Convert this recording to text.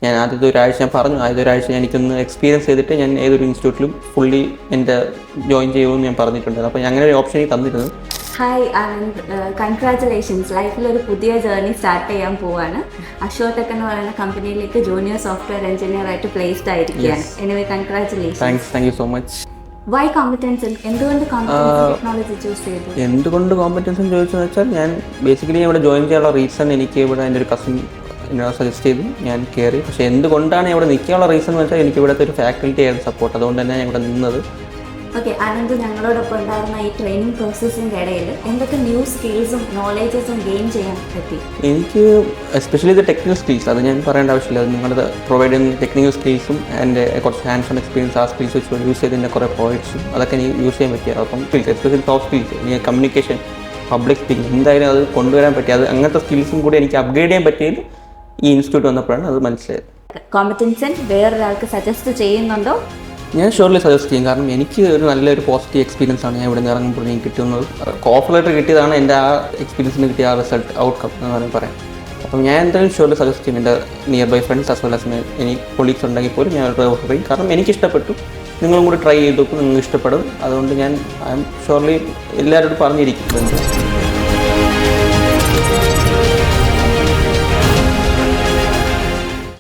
ഞാൻ ആദ്യത്തെ ഒരാഴ്ച ഞാൻ പറഞ്ഞു, ആദ്യത്തെ ഒരാഴ്ച എനിക്കൊന്ന് എക്സ്പീരിയൻസ് ചെയ്തിട്ട് ഞാൻ ഏതൊരു ഇൻസ്റ്റിറ്റ്യൂട്ടിലും ഫുള്ളി എൻ്റെ ജോയിൻ ചെയ്യുമെന്ന് ഞാൻ പറഞ്ഞിട്ടുണ്ട്. അപ്പോൾ അങ്ങനെ ഒരു ഓപ്ഷൻ എനിക്ക് തന്നിരുന്നു. Hi Anand, congratulations. ലൈഫിലൊരു പുതിയ ജേർണി സ്റ്റാർട്ട് ചെയ്യാൻ പോവാണ്. അഷോടെക് എന്ന് പറയുന്ന കമ്പനിയിലേക്ക് ജൂനിയർ സോഫ്റ്റ്വെയർ എഞ്ചിനീയർ ആയിട്ട് പ്ലേസ്ഡ് ആയിരിക്കുകയാണ്. Anyway congratulations. Thank you so much. Why competence? എന്തുകൊണ്ട് കോമ്പറ്റൻസ് ടെക്നോളജി ചൂസ് ചെയ്തു? എന്തുകൊണ്ട് കോമ്പറ്റൻസ് എന്ന് ചോദിച്ചതെന്ന് വെച്ചാൽ, ഞാൻ ബേസിക്കലി ഇവിടെ ജോയിൻ ചെയ്യാനുള്ള റീസൺ എനിക്ക് ഇവിടെ എൻ്റെ ഒരു കസിൻ എന്നോട് സജസ്റ്റ് ചെയ്തു, ഞാൻ കയറി. പക്ഷേ എന്തുകൊണ്ടാണ് ഇവിടെ നിൽക്കാനുള്ള റീസൺ എന്ന് വെച്ചാൽ, എനിക്ക് ഇവിടുത്തെ ഒരു ഫാക്കൽറ്റി ആയിരുന്നു സപ്പോർട്ട്. അതുകൊണ്ട് തന്നെ ഞാൻ ഇവിടെ നിന്നത്. ഓക്കെ ആനന്ദ്, ഞങ്ങളോടൊപ്പം ഉണ്ടായിരുന്ന ഈ ട്രെയിനിങ് പ്രോസസ്സിൻ്റെ ഇടയിൽ എന്തൊക്കെ ന്യൂ സ്കിൽസും നോളേജസും ഗെയിൻ ചെയ്യാൻ പറ്റി? എനിക്ക് എസ്പെഷ്യലി ഇത് ടെക്നിക്കൽ സ്കിൽസ്, അത് ഞാൻ പറയേണ്ട ആവശ്യമില്ല. അത് നിങ്ങളത് പ്രൊവൈഡ് ചെയ്യുന്ന ടെക്നിക്കൽ സ്കിൽസും എൻ്റെ കുറച്ച് ഹാൻഡ്സ് ഓൺ എക്സ്പീരിയൻസ്, ആ സ്കിൽസ് വെച്ച് യൂസ് ചെയ്തതിൻ്റെ കുറേ പ്രോജക്ട്സും അതൊക്കെ എനിക്ക് യൂസ് ചെയ്യാൻ പറ്റിയ. അപ്പം സ്കിൽസ് എസ്പെഷ്യലി സോഫ്റ്റ് സ്കിൽസ്, എനിക്ക് കമ്മ്യൂണിക്കേഷൻ, പബ്ലിക് സ്പീക്കിംഗ്, എന്തായാലും അത് കൊണ്ടുവരാൻ പറ്റി. അത് അങ്ങനത്തെ സ്കിൽസും കൂടി എനിക്ക് അപ്ഗ്രേഡ് ചെയ്യാൻ പറ്റിയത് ഈ ഇൻസ്റ്റിറ്റ്യൂട്ട് വന്നപ്പോഴാണ് അത് മനസ്സിലായത്. കോമ്പറ്റൻസ് വേറൊരാൾക്ക് സജസ്റ്റ് ചെയ്യുന്നുണ്ടോ? ഞാൻ ഷുവർലി സജസ്റ്റ് ചെയ്യും. കാരണം എനിക്ക് ഒരു നല്ലൊരു പോസിറ്റീവ് എക്സ്പീരിയൻസ് ആണ് ഞാൻ ഇവിടെ നിന്ന് ഇറങ്ങുമ്പോൾ എനിക്ക് കിട്ടുന്നത്. ഓഫർ ലെറ്റർ കിട്ടിയതാണ് എൻ്റെ ആ എക്സ്പീരിയൻസിന് കിട്ടിയ ആ റിസൾട്ട്, ഔട്ട്കം എന്ന് വേണമെങ്കിൽ പറയാം. അപ്പം ഞാൻ എന്തായാലും ഷുവർലി സജസ്റ്റ് ചെയ്യും. എൻ്റെ near bye friends as well as എനിക്ക് കൊളീഗ്സ് ഉണ്ടെങ്കിൽ പോലും ഞാൻ ഓഫർ ചെയ്യും. കാരണം എനിക്ക് ഇഷ്ടപ്പെട്ടു, നിങ്ങളും കൂടി ട്രൈ ചെയ്ത് നോക്കും, നിങ്ങൾക്ക് ഇഷ്ടപ്പെടും. അതുകൊണ്ട് ഞാൻ ഷുവർലി എല്ലാവരോടും പറഞ്ഞിരിക്കും.